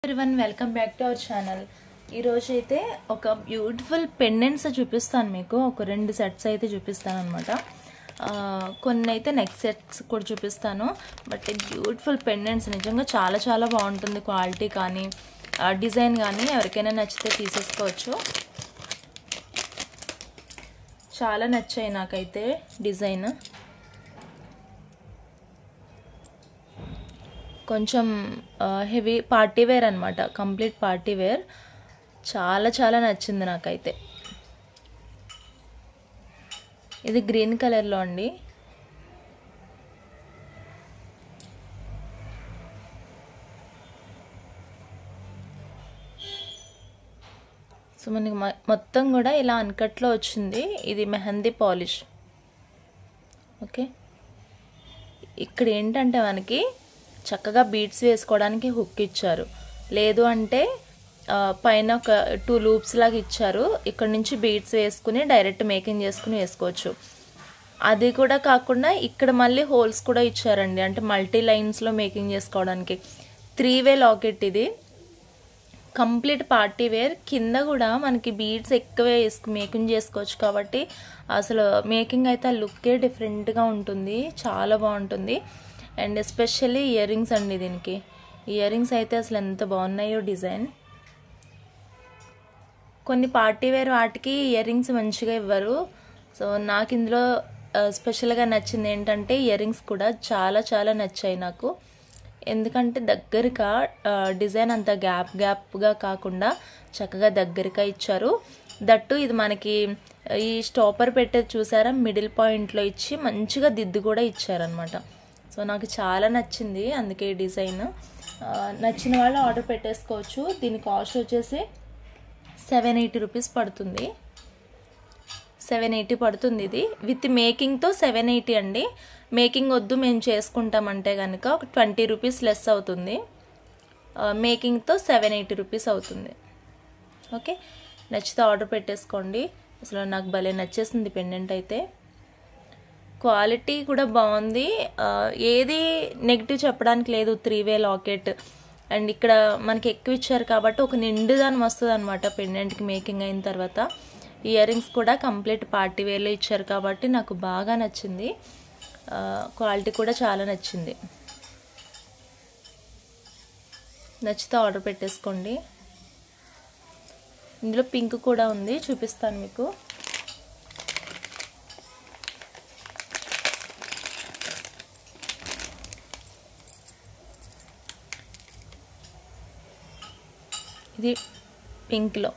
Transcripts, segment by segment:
everyone, welcome back to our channel. ఈ రోజు అయితే ఒక బ్యూటిఫుల్ పెండెంట్స్ చూపిస్తాను మీకు. ఒక రెండు సెట్స్ అయితే చూపిస్తాను అన్నమాట. కొన్ని అయితే నెక్ సెట్స్ కూడా చూపిస్తాను. బట్ బ్యూటిఫుల్ పెండెంట్స్ నిజంగా చాలా చాలా బాగుంటుంది. క్వాలిటీ కానీ డిజైన్ కానీ ఎవరికైనా నచ్చితే తీసేసుకోవచ్చు. చాలా నచ్చాయి నాకైతే డిజైన్. కొంచెం హెవీ పార్టీ వేర్ అనమాట, కంప్లీట్ పార్టీ వేర్. చాలా చాలా నచ్చింది నాకైతే. ఇది గ్రీన్ కలర్లో అండి. సో మనకి మొత్తం కూడా ఇలా అన్కట్లో వచ్చింది. ఇది మెహందీ పాలిష్. ఓకే, ఇక్కడ ఏంటంటే మనకి చక్కగా బీడ్స్ వేసుకోవడానికి హుక్ ఇచ్చారు. లేదు అంటే పైన ఒక 2 లూప్స్ లాగా ఇచ్చారు. ఇక్కడ నుంచి బీడ్స్ వేసుకుని డైరెక్ట్ మేకింగ్ చేసుకుని వేసుకోవచ్చు. అది కూడా కాకుండా ఇక్కడ మళ్ళీ హోల్స్ కూడా ఇచ్చారండి, అంటే మల్టీ లైన్స్లో మేకింగ్ చేసుకోవడానికి. 3-వే లాకెట్ ఇది. Complete party wear. కింద కూడా మనకి బీడ్స్ ఎక్కువే మేకింగ్ చేసుకోవచ్చు కాబట్టి అసలు మేకింగ్ అయితే ఆ లుక్కే డిఫరెంట్గా ఉంటుంది. చాలా బాగుంటుంది. అండ్ ఎస్పెషల్లీ ఇయర్ రింగ్స్ అండి. దీనికి ఇయర్ రింగ్స్ అయితే అసలు ఎంత బాగున్నాయో డిజైన్. కొన్ని పార్టీ వేర్ వాటికి ఇయర్ రింగ్స్ మంచిగా ఇవ్వరు. సో నాకు ఇందులో స్పెషల్గా నచ్చింది ఏంటంటే ఇయర్ రింగ్స్ కూడా చాలా చాలా నచ్చాయి నాకు. ఎందుకంటే దగ్గరగా డిజైన్ అంత గ్యాప్గా కాకుండా చక్కగా దగ్గరగా ఇచ్చారు. దట్టు ఇది మనకి ఈ స్టాపర్ పెట్టేది చూసారా, మిడిల్ పాయింట్లో ఇచ్చి మంచిగా దిద్దు కూడా ఇచ్చారనమాట. సో నాకు చాలా నచ్చింది, అందుకే ఈ డిజైన్. నచ్చిన వాళ్ళు ఆర్డర్ పెట్టేసుకోవచ్చు. దీని కాస్ట్ వచ్చేసి 780 రూపీస్ పడుతుంది. 780 పడుతుంది. ఇది విత్ మేకింగ్తో 780 అండి. మేకింగ్ వద్దు మేము చేసుకుంటామంటే కనుక ఒక 20 రూపీస్ లెస్ అవుతుంది. మేకింగ్తో 780 రూపీస్ అవుతుంది. ఓకే, నచ్చితే ఆర్డర్ పెట్టేసుకోండి. అసలు నాకు భలే నచ్చేసింది పెండెంట్ అయితే. క్వాలిటీ కూడా బాగుంది. ఏది నెగిటివ్ చెప్పడానికి లేదు. 3-వే లాకెట్. అండ్ ఇక్కడ మనకి ఎక్కువ ఇచ్చారు కాబట్టి ఒక నిండుదానం వస్తుంది అనమాట పెండెంట్కి మేకింగ్ అయిన తర్వాత. ఇయర్ రింగ్స్ కూడా కంప్లీట్ పార్టీ వేర్లో ఇచ్చారు కాబట్టి నాకు బాగా నచ్చింది. క్వాలిటీ కూడా చాలా నచ్చింది. నచ్చితే ఆర్డర్ పెట్టేసుకోండి. ఇందులో పింక్ కూడా ఉంది, చూపిస్తాను మీకు. ఇది పింక్లో.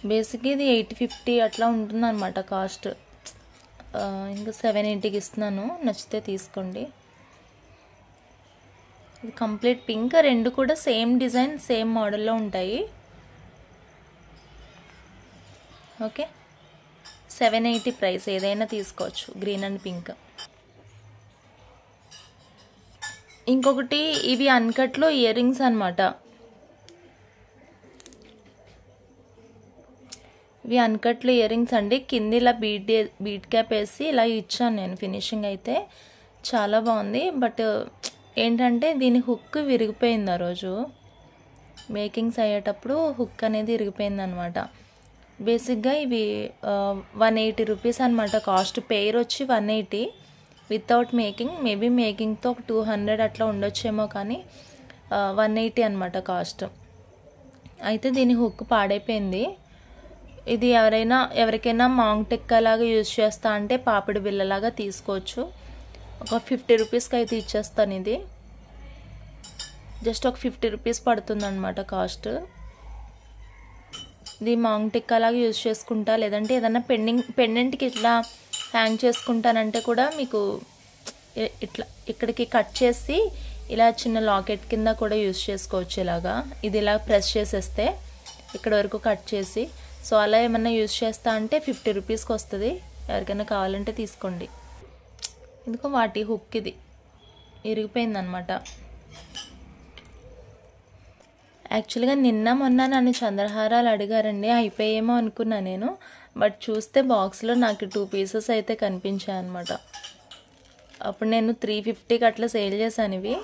బేసిక్ ఇది 850 అట్లా ఉంటుంది అనమాట కాస్ట్. ఇంకా 780కి ఇస్తున్నాను. నచ్చితే తీసుకోండి. ఇది కంప్లీట్ పింక్. రెండు కూడా సేమ్ డిజైన్ సేమ్ మోడల్లో ఉంటాయి. Okay, 780 price. ఏదైనా తీసుకోవచ్చు, గ్రీన్ అండ్ పింక్. ఇంకొకటి ఇవి అన్కట్లో ఇయర్ రింగ్స్ అనమాట. ఇవి అన్కట్లో ఇయర్ రింగ్స్ అండి. కింద ఇలా బీట్ క్యాప్ వేసి ఇలా ఇచ్చాను నేను. ఫినిషింగ్ అయితే చాలా బాగుంది. బట్ ఏంటంటే దీని హుక్ విరిగిపోయింది. ఆ రోజు మేకింగ్స్ అయ్యేటప్పుడు హుక్ అనేది విరిగిపోయింది అనమాట. బేసిక్గా ఇవి 180 రూపీస్ అనమాట కాస్ట్. పెయిర్ వచ్చి 180 వితౌట్ మేకింగ్. మేబీ మేకింగ్తో ఒక 200 అట్లా ఉండొచ్చేమో, కానీ 180 అనమాట కాస్ట్. అయితే దీని హుక్ పాడైపోయింది. ఇది ఎవరికైనా మాంగ్ టెక్కా లాగా యూజ్ చేస్తా అంటే పాపిడి బిల్లలాగా తీసుకోవచ్చు. ఒక 50 రూపీస్కి అయితే ఇచ్చేస్తాను. ఇది జస్ట్ ఒక 50 రూపీస్ పడుతుంది అనమాట కాస్ట్. ఇది మాంగ్ టెక్కా లాగా యూజ్ చేసుకుంటా, లేదంటే ఏదన్నా పెండెంట్కి ఇట్లా హ్యాంగ్ చేసుకుంటానంటే కూడా మీకు ఇట్లా ఇక్కడికి కట్ చేసి ఇలా చిన్న లాకెట్ కింద కూడా యూజ్ చేసుకోవచ్చు. ఇలాగా ఇది ఇలా ప్రెస్ చేసేస్తే ఇక్కడ వరకు కట్ చేసి, సో అలా ఏమన్నా యూజ్ చేస్తా అంటే 50 రూపీస్కి వస్తుంది. ఎవరికైనా కావాలంటే తీసుకోండి. ఎందుకో వాటి హుక్ ఇది ఇరిగిపోయిందనమాట. యాక్చువల్గా నిన్న మొన్న నన్ను చంద్రహారాలు అడిగారండి, అయిపోయేమో అనుకున్నా నేను. బట్ చూస్తే బాక్స్లో నాకు 2 పీసెస్ అయితే కనిపించాయి అన్నమాట. అప్పుడు నేను 350కి అట్లా సేల్ చేశాను ఇవి.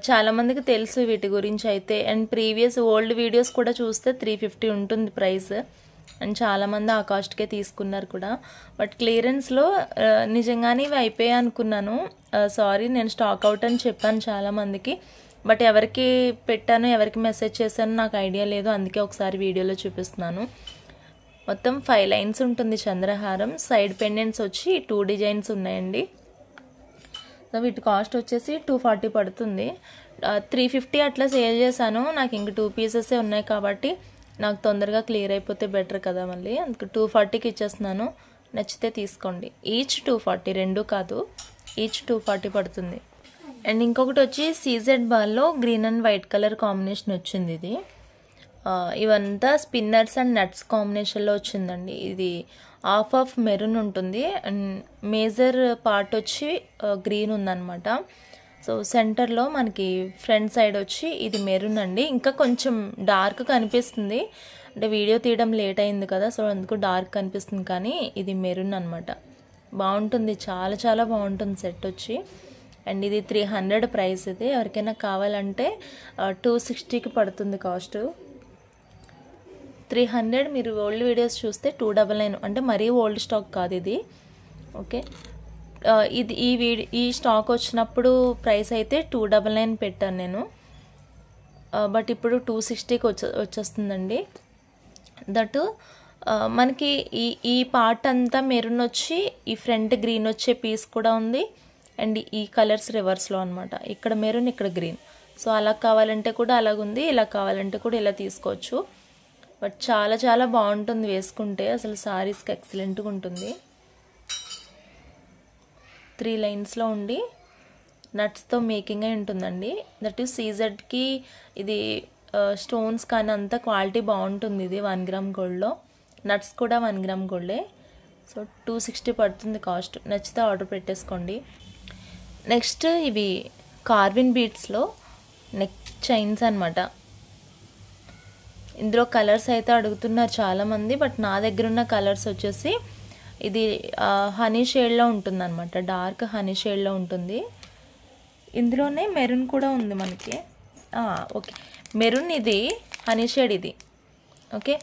చాలామందికి తెలుసు వీటి గురించి అయితే, అండ్ ప్రీవియస్ ఓల్డ్ వీడియోస్ కూడా చూస్తే 350 ఉంటుంది ప్రైస్, అండ్ చాలామంది ఆ కాస్ట్కే తీసుకున్నారు కూడా. బట్ క్లియరెన్స్లో నిజంగానే ఇవి అయిపోయాయి అనుకున్నాను. సారీ, నేను స్టాక్ అవుట్ అని చెప్పాను చాలామందికి, బట్ ఎవరికి పెట్టాను ఎవరికి మెసేజ్ చేశాను నాకు ఐడియా లేదు, అందుకే ఒకసారి వీడియోలో చూపిస్తున్నాను. మొత్తం 5 లైన్స్ ఉంటుంది చంద్రహారం. సైడ్ పెండెంట్స్ వచ్చి 2 డిజైన్స్ ఉన్నాయండి. సో వీటి కాస్ట్ వచ్చేసి 240 పడుతుంది. 350 అట్లా సేల్ చేశాను. నాకు ఇంక 2 పీసెసే ఉన్నాయి కాబట్టి నాకు తొందరగా క్లియర్ అయిపోతే బెటర్ కదా మళ్ళీ, అందుకు 240కి ఇచ్చేస్తున్నాను. నచ్చితే తీసుకోండి. ఈచ్ 240, రెండు కాదు, ఈచ్ 240 పడుతుంది. అండ్ ఇంకొకటి వచ్చి సీజెడ్ బాల్లో green and white colour combination వచ్చింది. ఇది ఇవంతా స్పిన్నర్స్ అండ్ నట్స్ కాంబినేషన్లో వచ్చిందండి. ఇది ఆఫ్ మెరూన్ ఉంటుంది అండ్ మేజర్ పార్ట్ వచ్చి గ్రీన్ ఉందన్నమాట. సో సెంటర్లో మనకి ఫ్రంట్ సైడ్ వచ్చి ఇది మెరూన్ అండి. ఇంకా కొంచెం డార్క్ కనిపిస్తుంది, అంటే వీడియో తీయడం లేట్ అయింది కదా, సో అందుకు డార్క్ కనిపిస్తుంది, కానీ ఇది మెరూన్ అనమాట. బాగుంటుంది, చాలా చాలా బాగుంటుంది సెట్ వచ్చి. అండ్ ఇది 300 ప్రైస్. ఇది ఎవరికైనా కావాలంటే 260కి పడుతుంది కాస్ట్. 300 మీరు ఓల్డ్ వీడియోస్ చూస్తే 299, అంటే మరీ ఓల్డ్ స్టాక్ కాదు ఇది. ఓకే, ఇది ఈ స్టాక్ వచ్చినప్పుడు ప్రైస్ అయితే 299 పెట్టాను నేను, బట్ ఇప్పుడు 260కి వచ్చేస్తుందండి. దట్ మనకి ఈ పార్ట్ అంతా మెరూన్ వచ్చి ఈ ఫ్రంట్ గ్రీన్ వచ్చే పీస్ కూడా ఉంది, అండ్ ఈ కలర్స్ రివర్స్లో అనమాట. ఇక్కడ మెరూన్, ఇక్కడ గ్రీన్. సో అలా కావాలంటే కూడా అలాగుంది, ఇలా కావాలంటే కూడా ఇలా తీసుకోవచ్చు. బట్ చాలా చాలా బాగుంటుంది వేసుకుంటే, అసలు సారీస్కి ఎక్సలెంట్గా ఉంటుంది. 3 లైన్స్లో ఉండి నట్స్తో మేకింగ్ అయి ఉంటుందండి. దట్ ఈస్ సీజెడ్కి ఇది స్టోన్స్ కానీ అంతా క్వాలిటీ బాగుంటుంది. ఇది 1 గ్రామ్ గోల్డ్లో, నట్స్ కూడా 1 గ్రామ్ గోల్డే. సో 260 పడుతుంది కాస్ట్. నచ్చితే ఆర్డర్ పెట్టేసుకోండి. నెక్స్ట్ ఇవి కార్విన్ బీట్స్లో నెక్ చైన్స్ అనమాట. ఇందులో కలర్స్ అయితే అడుగుతున్నారు చాలామంది, బట్ నా దగ్గర ఉన్న కలర్స్ వచ్చేసి ఇది హనీ షేడ్లో ఉంటుంది అనమాట, డార్క్ హనీ షేడ్లో ఉంటుంది. ఇందులోనే మెరూన్ కూడా ఉంది మనకి. ఓకే, మెరూన్, ఇది హనీ షేడ్ ఇది. ఓకే,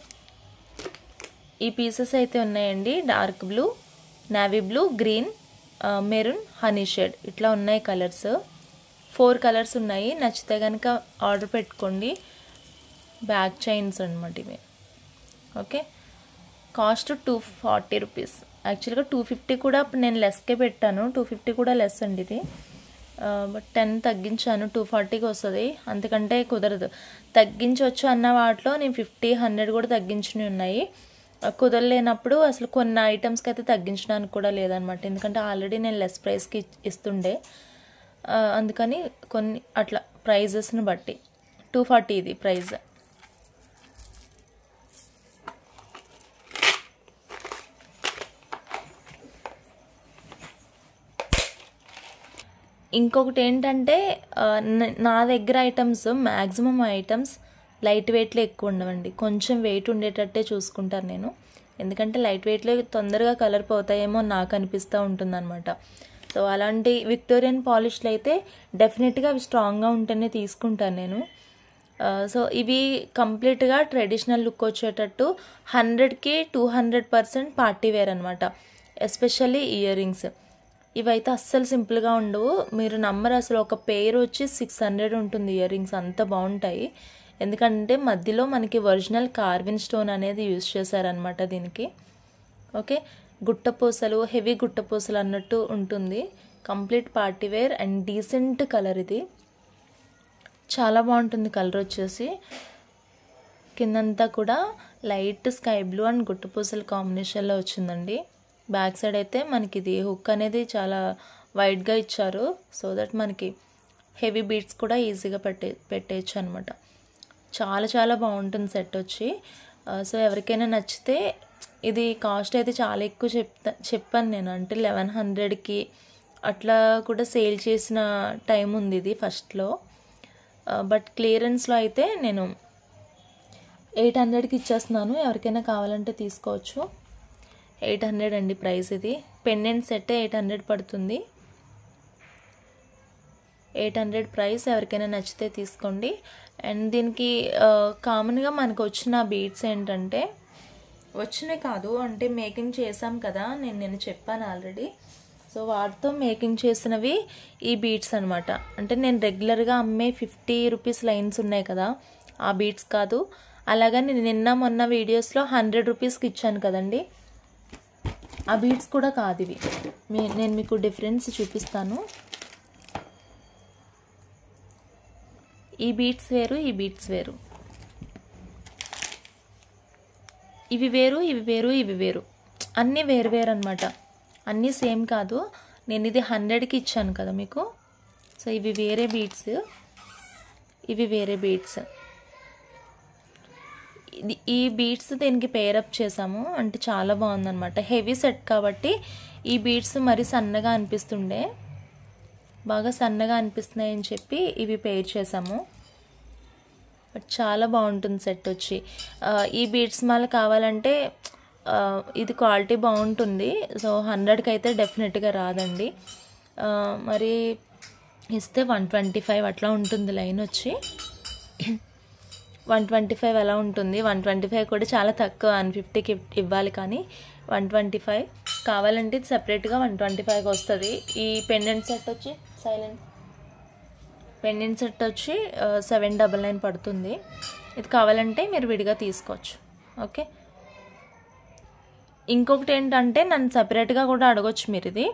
ఈ పీసెస్ అయితే ఉన్నాయండి. Dark blue, navy blue, green, maroon, honey shade, ఇట్లా ఉన్నాయి కలర్స్. 4 కలర్స్ ఉన్నాయి. నచ్చితే కనుక ఆర్డర్ పెట్టుకోండి. బ్యాక్ చైన్స్ అనమాట ఇవి. Okay, cost 240 rupees. యాక్చువల్గా 250 కూడా అప్పుడు నేను లెస్కే పెట్టాను, 250 కూడా లెస్ అండి ఇది. బట్ 10 తగ్గించాను, 240కి వస్తుంది, అంతకంటే కుదరదు. తగ్గించవచ్చు అన్న వాటిలో నేను 50, 100 కూడా తగ్గించినవి ఉన్నాయి. కుదరలేనప్పుడు అసలు కొన్ని ఐటమ్స్కి అయితే తగ్గించడానికి కూడా లేదనమాట, ఎందుకంటే ఆల్రెడీ నేను లెస్ ప్రైస్కి ఇస్తుండే. అందుకని కొన్ని అట్లా ప్రైజెస్ని బట్టి 240 ఇది ప్రైస్. ఇంకొకటి ఏంటంటే నా దగ్గర ఐటమ్స్ మ్యాక్సిమం ఐటమ్స్ లైట్ వెయిట్లో ఎక్కువ ఉండవండి, కొంచెం వెయిట్ ఉండేటట్టే చూసుకుంటాను నేను. ఎందుకంటే లైట్ వెయిట్లో తొందరగా కలర్ పోతాయేమో నాకు అనిపిస్తూ ఉంటుందన్నమాట. సో అలాంటి విక్టోరియన్ పాలిష్లు అయితే డెఫినెట్గా అవి స్ట్రాంగ్గా ఉంటేనే తీసుకుంటాను నేను. సో ఇవి కంప్లీట్గా ట్రెడిషనల్ లుక్ వచ్చేటట్టు 100కి 200% పార్టీ వేర్ అనమాట. ఎస్పెషల్లీ ఇయర్ రింగ్స్ ఇవైతే అస్సలు సింపుల్గా ఉండవు. మీరు నమ్మరు, అసలు ఒక పెయిర్ వచ్చి 600 ఉంటుంది ఇయర్ రింగ్స్, అంత బాగుంటాయి. ఎందుకంటే మధ్యలో మనకి ఒరిజినల్ కార్విన్ స్టోన్ అనేది యూజ్ చేశారనమాట దీనికి. ఓకే, గుట్టపూసలు, హెవీ గుట్టపూసలు అన్నట్టు ఉంటుంది. Complete party wear and decent colour. ఇది చాలా బాగుంటుంది కలర్ వచ్చేసి. కిందంతా కూడా లైట్ స్కై బ్లూ అండ్ గుట్టపూసల కాంబినేషన్లో వచ్చిందండి. బ్యాక్ సైడ్ అయితే మనకి ఇది హుక్ అనేది చాలా వైడ్గా ఇచ్చారు, సో దట్ మనకి హెవీ బీట్స్ కూడా ఈజీగా పెట్టేయచ్చు అనమాట. చాలా చాలా బాగుంటుంది సెట్ వచ్చి. సో ఎవరికైనా నచ్చితే, ఇది కాస్ట్ అయితే చాలా ఎక్కువ చెప్పాను నేను, అంటే 1100కి అట్లా కూడా సేల్ చేసిన టైం ఉంది ఇది ఫస్ట్లో. బట్ క్లియరెన్స్లో అయితే నేను 800కి ఇచ్చేస్తున్నాను, ఎవరికైనా కావాలంటే తీసుకోవచ్చు. 800 అండి ప్రైస్. ఇది పెండెంట్ సెట్ 800 పడుతుంది. 800 ప్రైస్. ఎవరికైనా నచ్చితే తీసుకోండి. అండ్ దీనికి కామన్గా మనకు వచ్చిన బీడ్స్ ఏంటంటే, వచ్చినాయి కాదు అంటే మేకింగ్ చేసాం కదా, నేను చెప్పాను ఆల్రెడీ. సో వాటితో మేకింగ్ చేసినవి ఈ బీడ్స్ అనమాట. అంటే నేను రెగ్యులర్గా అమ్మే 50 రూపీస్ లైన్స్ ఉన్నాయి కదా, ఆ బీడ్స్ కాదు. అలాగా నేను నిన్న మొన్న వీడియోస్లో 100 రూపీస్కి ఇచ్చాను కదండి, ఆ బీడ్స్ కూడా కాదు ఇవి. నేను మీకు డిఫరెన్స్ చూపిస్తాను. ఈ బీడ్స్ వేరు, ఈ బీడ్స్ వేరు. ఇవి వేరు, ఇవి వేరు, ఇవి వేరు, అన్నీ వేరు వేరు అనమాట. అన్నీ సేమ్ కాదు. నేను ఇది 100కి ఇచ్చాను కదా మీకు. సో ఇవి వేరే బీడ్స్, ఇవి వేరే బీడ్స్. ఈ బీడ్స్ దీనికి పేరప్ చేసాము. అంటే చాలా బాగుందన్నమాట. హెవీ సెట్ కాబట్టి ఈ బీడ్స్ మరి సన్నగా అనిపిస్తుండే, బాగా సన్నగా అనిపిస్తున్నాయి అని చెప్పి ఇవి పేర్ చేసాము. బట్ చాలా బాగుంటుంది సెట్ వచ్చి. ఈ బీడ్స్ మాల కావాలంటే ఇది క్వాలిటీ బాగుంటుంది. సో 100కి అయితే డెఫినెట్గా రాదండి. మరి ఇస్తే 125 అట్లా ఉంటుంది లైన్ వచ్చి. 125 అలా ఉంటుంది. 125 కూడా చాలా తక్కువ, 150కి ఇవ్వాలి కానీ 125 కావాలంటే ఇది సపరేట్గా 125కి వస్తుంది. ఈ పెండెంట్ సెట్ వచ్చి పెండెంట్ సెట్ వచ్చి 799 పడుతుంది. ఇది కావాలంటే మీరు విడిగా తీసుకోవచ్చు. ఓకే. ఇంకొకటి ఏంటంటే నన్ను సపరేట్గా కూడా అడగొచ్చు మీరు. ఇది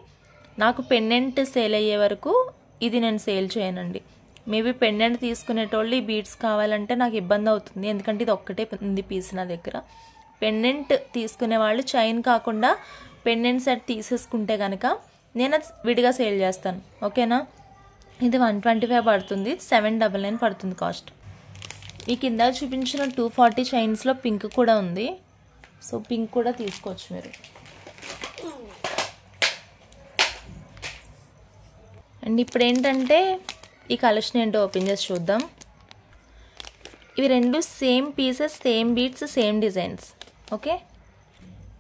నాకు పెండెంట్ సేల్ అయ్యే వరకు ఇది నేను సేల్ చేయనండి. మేబీ పెండెంట్ తీసుకునేటోళ్ళు ఈ బీడ్స్ కావాలంటే నాకు ఇబ్బంది అవుతుంది, ఎందుకంటే ఇది ఒక్కటే ఉంది పీస్ నా దగ్గర. పెండెంట్ తీసుకునే వాళ్ళు చైన్ కాకుండా పెండెంట్ సెట్ తీసేసుకుంటే కనుక నేను అది విడిగా సేల్ చేస్తాను. ఓకేనా. ఇది 125 పడుతుంది, 799 పడుతుంది కాస్ట్. ఈ కింద చూపించిన 240 చైన్స్లో పింక్ కూడా ఉంది. సో పింక్ కూడా తీసుకోవచ్చు మీరు. అండ్ ఇప్పుడు ఏంటంటే ఈ కలెక్షన్ ఏంటో ఓపెన్ చేసి చూద్దాం. ఇవి రెండు same pieces, same beads, same designs. Okay.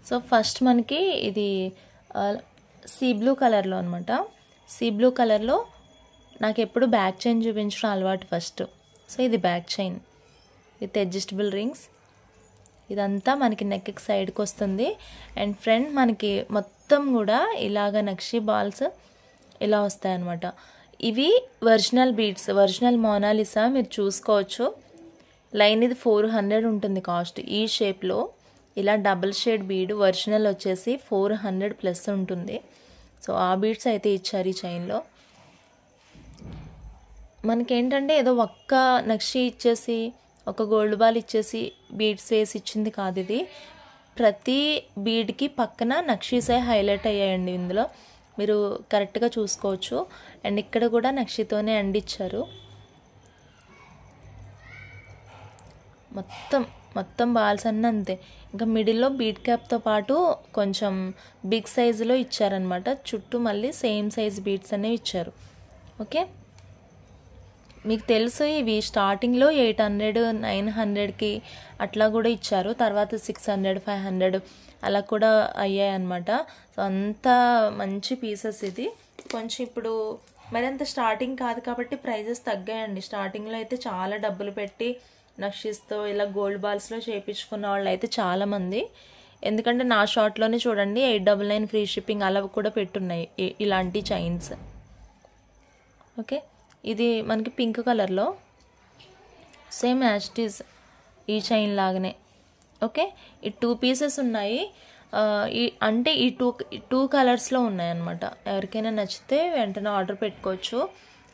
So first మనకి ఇది సీ బ్లూ కలర్లో అనమాట. సీ బ్లూ కలర్లో నాకు ఎప్పుడు బ్యాక్ చైన్ చూపించడం అలవాటు ఫస్ట్. సో ఇది back chain with adjustable rings. ఇదంతా మనకి నెక్కి సైడ్కి వస్తుంది. అండ్ ఫ్రంట్ మనకి మొత్తం కూడా ఇలాగ నక్షి బాల్స్ ఇలా వస్తాయన్నమాట. ఇవి ఒరిజినల్ బీడ్స్, ఒరిజినల్ మోనాలిసా. మీరు చూసుకోవచ్చు. లైన్ ఇది 400 ఉంటుంది కాస్ట్. ఈ షేప్లో ఇలా డబుల్ షేడ్ బీడ్ ఒరిజినల్ వచ్చేసి 400 ప్లస్ ఉంటుంది. సో ఆ బీడ్స్ అయితే ఇచ్చారు ఈ చైన్లో. మనకేంటంటే ఏదో ఒక్క నక్షి ఇచ్చేసి ఒక గోల్డ్ బాల్ ఇచ్చేసి బీడ్స్ వేసి ఇచ్చింది కాదు ఇది. ప్రతి బీడ్కి పక్కన నక్షీసే హైలైట్ అయ్యాయండి ఇందులో, మీరు కరెక్ట్గా చూసుకోవచ్చు. అండ్ ఇక్కడ కూడా నక్షితోనే అండిచ్చారు. మొత్తం బాల్స్ అన్నీ అంతే. ఇంకా మిడిల్లో బీడ్ క్యాప్తో పాటు కొంచెం బిగ్ సైజులో ఇచ్చారనమాట. చుట్టూ మళ్ళీ సేమ్ సైజ్ బీడ్స్ అనేవి ఇచ్చారు. ఓకే. మీకు తెలుసు ఇవి స్టార్టింగ్లో 800, 900కి అట్లా కూడా ఇచ్చారు. తర్వాత 600, 500 అలా కూడా అయ్యాయి అన్నమాట. సో అంత మంచి పీసెస్ ఇది. కొంచెం ఇప్పుడు మరింత స్టార్టింగ్ కాదు కాబట్టి ప్రైజెస్ తగ్గాయండి. స్టార్టింగ్లో అయితే చాలా డబ్బులు పెట్టి నక్షిస్తో ఇలా గోల్డ్ బాల్స్లో చేయించుకున్న వాళ్ళు అయితే చాలామంది. ఎందుకంటే నా షార్ట్లోనే చూడండి 899 ఫ్రీ షిప్పింగ్ అలా కూడా పెట్టున్నాయి ఇలాంటి చైన్స్. ఓకే. ఇది మనకి పింక్ కలర్లో సేమ్ యాస్టీస్ ఈ చైన్ లాగానే. ఓకే. ఈ 2 పీసెస్ ఉన్నాయి. అంటే ఈ టూ కలర్స్లో ఉన్నాయన్నమాట. ఎవరికైనా నచ్చితే వెంటనే ఆర్డర్ పెట్టుకోవచ్చు.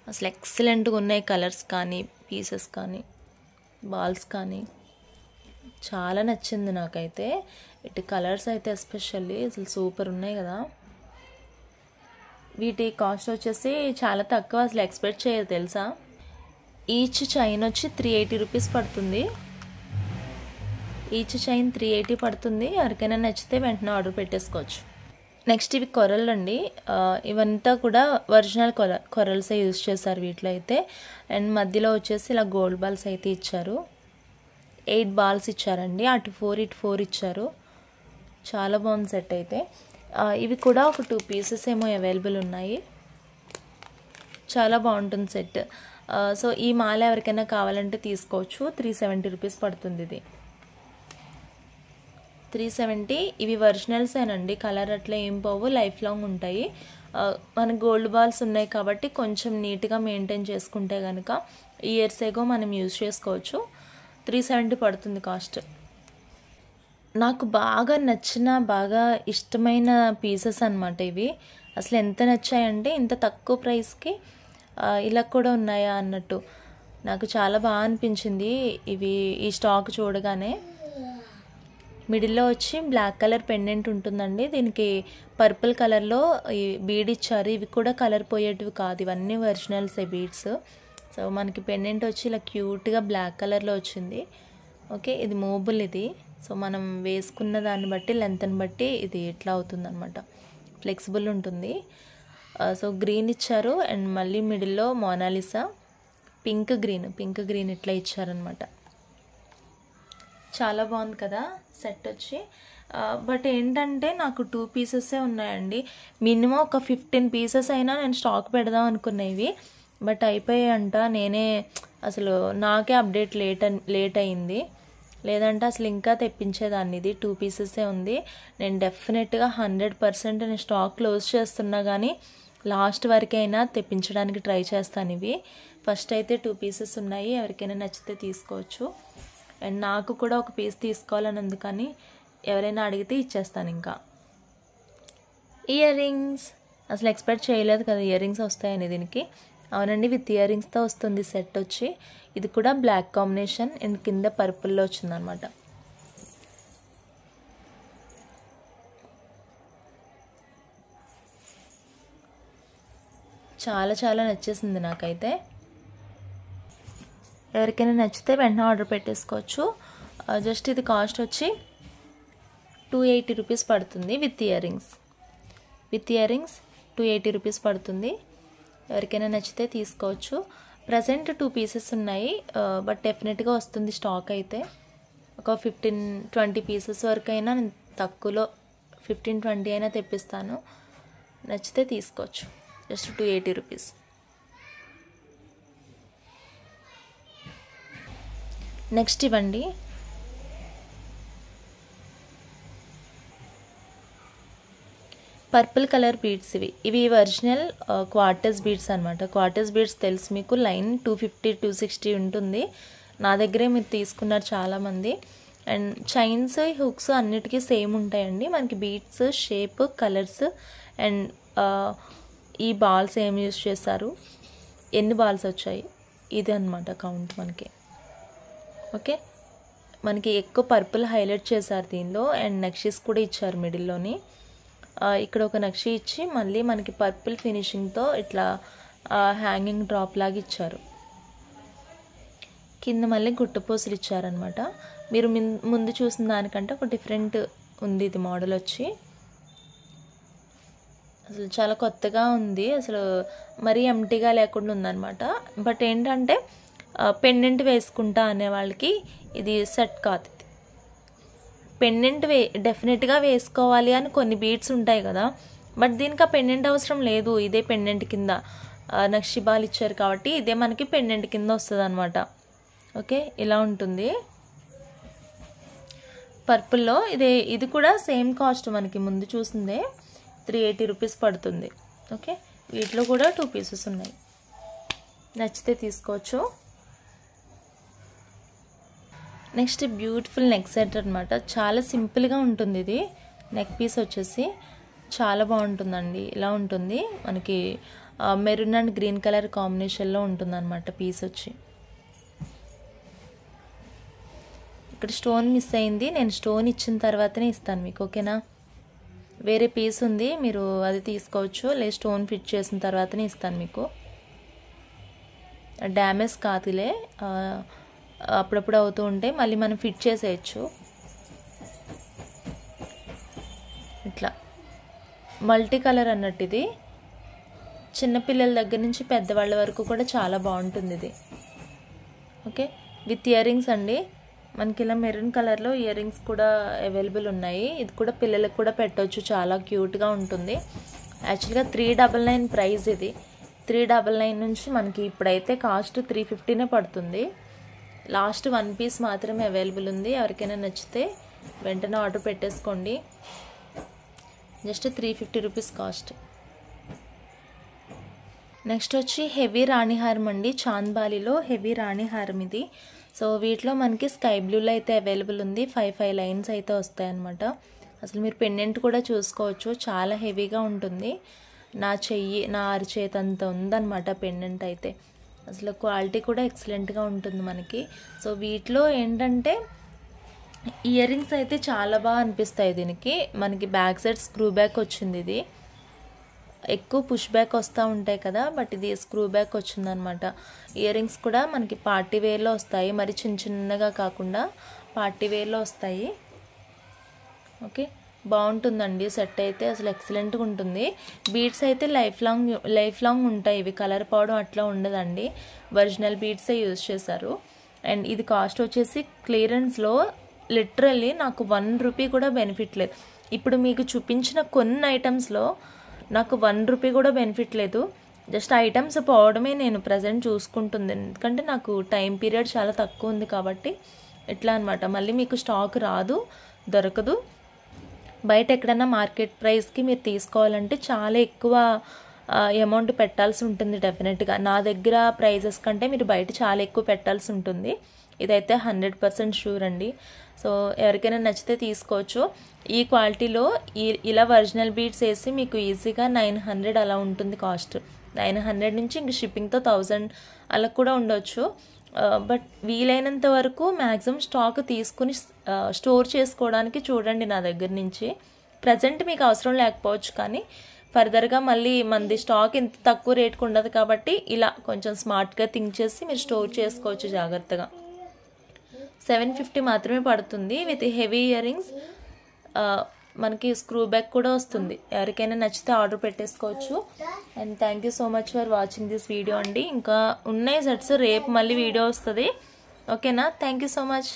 అసలు ఎక్సలెంట్గా ఉన్నాయి కలర్స్ కానీ, పీసెస్ కానీ, బాల్స్ కానీ. చాలా నచ్చింది నాకైతే. ఇటు కలర్స్ అయితే ఎస్పెషల్లీ అసలు సూపర్ ఉన్నాయి కదా. వీటి కాస్ట్ వచ్చేసి చాలా తక్కువ, అసలు ఎక్స్పెక్ట్ చేయదు తెలుసా. ఈచ్ చైన్ వచ్చి 380 రూపీస్ పడుతుంది. ఈచ్ చైన్ 380 పడుతుంది. ఎవరికైనా నచ్చితే వెంటనే ఆర్డర్ పెట్టేసుకోవచ్చు. నెక్స్ట్ ఇవి కొరల్ అండి. ఇవంతా కూడా ఒరిజినల్ కొరల్సే యూజ్ చేశారు వీటిలో అయితే. అండ్ మధ్యలో వచ్చేసి ఇలా గోల్డ్ బాల్స్ అయితే ఇచ్చారు. 8 బాల్స్ ఇచ్చారండి. అటు 4 ఇటు 4 ఇచ్చారు. చాలా బాగుంది సెట్ అయితే. ఇవి కూడా ఒక 2 పీసెస్ ఏమో అవైలబుల్ ఉన్నాయి. చాలా బాగుంటుంది సెట్. సో ఈ మాల ఎవరికైనా కావాలంటే తీసుకోవచ్చు. 370 రూపీస్ పడుతుంది ఇది. 370. ఇవి ఒరిజినల్సేనండి, కలర్ అట్లా ఏం పోవు, లైఫ్ లాంగ్ ఉంటాయి. మన గోల్డ్ బాల్స్ ఉన్నాయి కాబట్టి కొంచెం నీట్గా మెయింటైన్ చేసుకుంటే కనుక ఇయర్స్ ఏగో మనం యూజ్ చేసుకోవచ్చు. 370 పడుతుంది కాస్ట్. నాకు బాగా నచ్చిన, బాగా ఇష్టమైన పీసెస్ అన్నమాట ఇవి. అసలు ఎంత నచ్చాయంటే ఇంత తక్కువ ప్రైస్కి ఇలా కూడా ఉన్నాయా అన్నట్టు నాకు చాలా బాగా అనిపించింది ఇవి ఈ స్టాక్ చూడగానే. మిడిల్లో వచ్చి బ్లాక్ కలర్ పెండెంట్ ఉంటుందండి. దీనికి పర్పుల్ కలర్లో ఈ బీడ్ ఇచ్చారు. ఇవి కూడా కలర్ పోయేటివి కాదు, ఇవన్నీ ఒరిజినల్సే బీడ్స్. సో మనకి పెండెంట్ వచ్చి ఇలా క్యూట్గా బ్లాక్ కలర్లో వచ్చింది. ఓకే, ఇది మూబుల్ ఇది. సో మనం వేసుకున్న దాన్ని బట్టి, లెంత్ని బట్టి ఇది ఎట్లా అవుతుంది అనమాట, ఫ్లెక్సిబుల్ ఉంటుంది. సో గ్రీన్ ఇచ్చారు అండ్ మళ్ళీ మిడిల్లో మోనాలిసా పింక్ గ్రీన్ ఇట్లా ఇచ్చారనమాట. చాలా బాగుంది కదా సెట్ వచ్చి. బట్ ఏంటంటే నాకు 2 పీసెసే ఉన్నాయండి. మినిమం ఒక 15 పీసెస్ అయినా నేను స్టాక్ పెడదాం అనుకునేవి, బట్ అయిపోయాయంట. నేనే అసలు నాకే అప్డేట్ లేట్ అయింది, లేదంటే అసలు ఇంకా తెప్పించేదాన్ని. ఇది 2 పీసెసే ఉంది. నేను డెఫినెట్గా 100% నేను స్టాక్ క్లోజ్ చేస్తున్నా కానీ లాస్ట్ వరకైనా తెప్పించడానికి ట్రై చేస్తాను ఇవి. ఫస్ట్ అయితే 2 పీసెస్ ఉన్నాయి, ఎవరికైనా నచ్చితే తీసుకోవచ్చు. అండ్ నాకు కూడా ఒక పీస్ తీసుకోవాలని ఉంది, కానీ ఎవరైనా అడిగితే ఇచ్చేస్తాను. ఇంకా ఇయర్ రింగ్స్ అసలు ఎక్స్పెక్ట్ చేయలేదు కదా ఇయర్ రింగ్స్ వస్తాయని దీనికి. అవునండి, విత్ ఇయర్ రింగ్స్తో వస్తుంది సెట్ వచ్చి. ఇది కూడా బ్లాక్ కాంబినేషన్ అండ్ కింద పర్పుల్లో వచ్చిందనమాట. చాలా చాలా నచ్చేసింది నాకైతే. ఎవరికైనా నచ్చితే వెంటనే ఆర్డర్ పెట్టేసుకోవచ్చు. జస్ట్ ఇది కాస్ట్ వచ్చి 280 రూపీస్ పడుతుంది విత్ ఇయర్ రింగ్స్. 280 రూపీస్ పడుతుంది. ఎవరికైనా నచ్చితే తీసుకోవచ్చు. ప్రజెంట్ 2 పీసెస్ ఉన్నాయి, బట్ డెఫినెట్గా వస్తుంది స్టాక్ అయితే. ఒక 15-20 పీసెస్ వరకు అయినా నేను తక్కువలో 15-20 అయినా తెప్పిస్తాను. నచ్చితే తీసుకోవచ్చు. Just 280 rupees. నెక్స్ట్ ఇవ్వండి, పర్పుల్ కలర్ బీడ్స్. ఇవి ఒరిజినల్ క్వార్టర్స్ బీడ్స్ అనమాట. క్వార్టర్స్ బీడ్స్ తెలుసు మీకు, లైన్ 250-260 ఉంటుంది. నా దగ్గరే మీరు తీసుకున్నారు చాలామంది. అండ్ చైన్స్, హుక్స్ అన్నిటికీ సేమ్ ఉంటాయండి. మనకి బీడ్స్, షేప్, కలర్స్ అండ్ ఈ బాల్స్ ఏం యూస్ చేస్తారు, ఎన్ని బాల్స్ వచ్చాయి, ఇది అనమాట కౌంట్ మనకి. ఓకే, మనకి ఎక్కువ పర్పుల్ హైలైట్ చేశారు దీనిలో. అండ్ నక్షీస్ కూడా ఇచ్చారు మిడిల్లోని. ఇక్కడ ఒక నక్షి ఇచ్చి మళ్ళీ మనకి పర్పుల్ ఫినిషింగ్తో ఇట్లా హ్యాంగింగ్ డ్రాప్ లాగా ఇచ్చారు. కింద మళ్ళీ గుట్టపోసులు ఇచ్చారనమాట. మీరు ముందు చూసిన దానికంటే ఒక డిఫరెంట్ ఉంది ఇది మోడల్ వచ్చి. అసలు చాలా కొత్తగా ఉంది, అసలు మరీ ఎంటీగా లేకుండా ఉందన్నమాట. బట్ ఏంటంటే పెండెంట్ వేసుకుంటా అనే వాళ్ళకి ఇది సెట్ కాదు. ఇది పెండెంట్ డెఫినెట్గా వేసుకోవాలి అని కొన్ని బీడ్స్ ఉంటాయి కదా, బట్ దీనికి ఆ పెండెంట్ అవసరం లేదు. ఇదే పెండెంట్ కింద నక్షిబాల్ ఇచ్చారు కాబట్టి ఇదే మనకి పెండెంట్ కింద వస్తుంది అనమాట. ఓకే, ఇలా ఉంటుంది పర్పుల్లో. ఇది కూడా సేమ్ కాస్ట్ మనకి ముందు చూసిందే, 380 రూపీస్ పడుతుంది. ఓకే, వీటిలో కూడా 2 పీసెస్ ఉన్నాయి, నచ్చితే తీసుకోవచ్చు. నెక్స్ట్ బ్యూటిఫుల్ నెక్ సెట్ అనమాట. చాలా సింపుల్గా ఉంటుంది ఇది. నెక్ పీస్ వచ్చేసి చాలా బాగుంటుందండి. ఇలా ఉంటుంది మనకి మెరూన్ అండ్ గ్రీన్ కలర్ కాంబినేషన్లో ఉంటుంది అనమాట పీస్ వచ్చి. ఇక్కడ స్టోన్ మిస్ అయింది, నేను స్టోన్ ఇచ్చిన తర్వాతనే ఇస్తాను మీకు. ఓకేనా, వేరే పీస్ ఉంది, మీరు అది తీసుకోవచ్చు, లేదు స్టోన్ ఫిట్ చేసిన తర్వాతనే ఇస్తాను మీకు. డ్యామేజ్ కాదులే, అప్పుడప్పుడు అవుతూ ఉంటే మళ్ళీ మనం ఫిట్ చేసేయచ్చు. ఇట్లా మల్టీ కలర్ అన్నట్టు ఇది. చిన్నపిల్లల దగ్గర నుంచి పెద్దవాళ్ళ వరకు కూడా చాలా బాగుంటుంది ఇది. ఓకే, విత్ ఇయర్ రింగ్స్ అండి. మనకి ఇలా మెరూన్ కలర్లో ఇయర్ రింగ్స్ కూడా అవైలబుల్ ఉన్నాయి. ఇది కూడా పిల్లలకు కూడా పెట్టవచ్చు, చాలా క్యూట్గా ఉంటుంది. యాక్చువల్గా 399 ప్రైస్ ఇది. 399 నుంచి మనకి ఇప్పుడైతే కాస్ట్ 350నే పడుతుంది. లాస్ట్ 1 పీస్ మాత్రమే అవైలబుల్ ఉంది. ఎవరికైనా నచ్చితే వెంటనే ఆర్డర్ పెట్టేసుకోండి. Just 350 rupees cost. నెక్స్ట్ వచ్చి హెవీ రాణి హారం అండి. చాంద్బాలిలో హెవీ రాణి హారం ఇది. సో వీటిలో మనకి స్కై బ్లూలో అయితే అవైలబుల్ ఉంది. 5 లైన్స్ అయితే వస్తాయన్నమాట. అసలు మీరు పెండెంట్ కూడా చూసుకోవచ్చు, చాలా హెవీగా ఉంటుంది. నా అరిచేతి అంత ఉందన్నమాట పెండెంట్ అయితే. అసలు క్వాలిటీ కూడా ఎక్సలెంట్గా ఉంటుంది మనకి. సో వీటిలో ఏంటంటే ఇయర్ రింగ్స్ అయితే చాలా బాగా అనిపిస్తాయి. దీనికి మనకి బ్యాక్ సైడ్ స్క్రూ బ్యాక్ వచ్చింది. ఇది ఎక్కువ పుష్ బ్యాక్ వస్తూ ఉంటాయి కదా, బట్ ఇది స్క్రూ బ్యాక్ వచ్చిందనమాట. ఇయర్ రింగ్స్ కూడా మనకి పార్టీ వేర్లో వస్తాయి, మరి చిన్నగా కాకుండా పార్టీ వేర్లో వస్తాయి. ఓకే, బాగుంటుందండి సెట్ అయితే, అసలు ఎక్సలెంట్గా ఉంటుంది. బీడ్స్ అయితే లైఫ్ లాంగ్ ఉంటాయి. ఇవి కలర్ పోవడం అట్లా ఉండదండి. ఒరిజినల్ బీడ్సే యూజ్ చేశారు. అండ్ ఇది కాస్ట్ వచ్చేసి క్లియరెన్స్లో లిటరల్లీ నాకు 1 రూపీ కూడా బెనిఫిట్ లేదు. ఇప్పుడు మీకు చూపించిన కొన్ని ఐటమ్స్లో నాకు 1 రూపీ కూడా బెనిఫిట్ లేదు. జస్ట్ ఐటమ్స్ పోవడమే నేను ప్రజెంట్ చూసుకుంటుంది. ఎందుకంటే నాకు టైం పీరియడ్ చాలా తక్కువ ఉంది కాబట్టి ఇట్లా అనమాట. మళ్ళీ మీకు స్టాక్ రాదు, దొరకదు. బయట ఎక్కడన్నా మార్కెట్ ప్రైస్కి మీరు తీసుకోవాలంటే చాలా ఎక్కువ అమౌంట్ పెట్టాల్సి ఉంటుంది డెఫినెట్గా. నా దగ్గర ప్రైజెస్ కంటే మీరు బయట చాలా ఎక్కువ పెట్టాల్సి ఉంటుంది. ఇదైతే 100% షూర్ అండి. సో ఎవరికైనా నచ్చితే తీసుకోవచ్చు. ఈ క్వాలిటీలో ఇలా ఒరిజినల్ బీడ్స్ వేసి మీకు ఈజీగా 900 అలా ఉంటుంది కాస్ట్. 900 నుంచి ఇంక షిప్పింగ్తో 1000 అలా కూడా ఉండొచ్చు. బట్ వీలైనంత వరకు మ్యాక్సిమం స్టాక్ తీసుకుని స్టోర్ చేసుకోవడానికి చూడండి. నా దగ్గర నుంచి ప్రజెంట్ మీకు అవసరం లేకపోవచ్చు, కానీ ఫర్దర్గా మళ్ళీ మనది స్టాక్ ఇంత తక్కువ రేట్కి ఉండదు కాబట్టి ఇలా కొంచెం స్మార్ట్గా థింక్ చేసి మీరు స్టోర్ చేసుకోవచ్చు జాగ్రత్తగా. 750 మాత్రమే పడుతుంది విత్ హెవీ ఇయర్ రింగ్స్. మనకి స్క్రూ బ్యాక్ కూడా వస్తుంది. ఎవరికైనా నచ్చితే ఆర్డర్ పెట్టేసుకోవచ్చు. And thank you so much for watching this video అండి. ఇంకా ఉన్నాయి సెట్స్, రేపు మళ్ళీ వీడియో వస్తుంది. ఓకేనా? Thank you so much.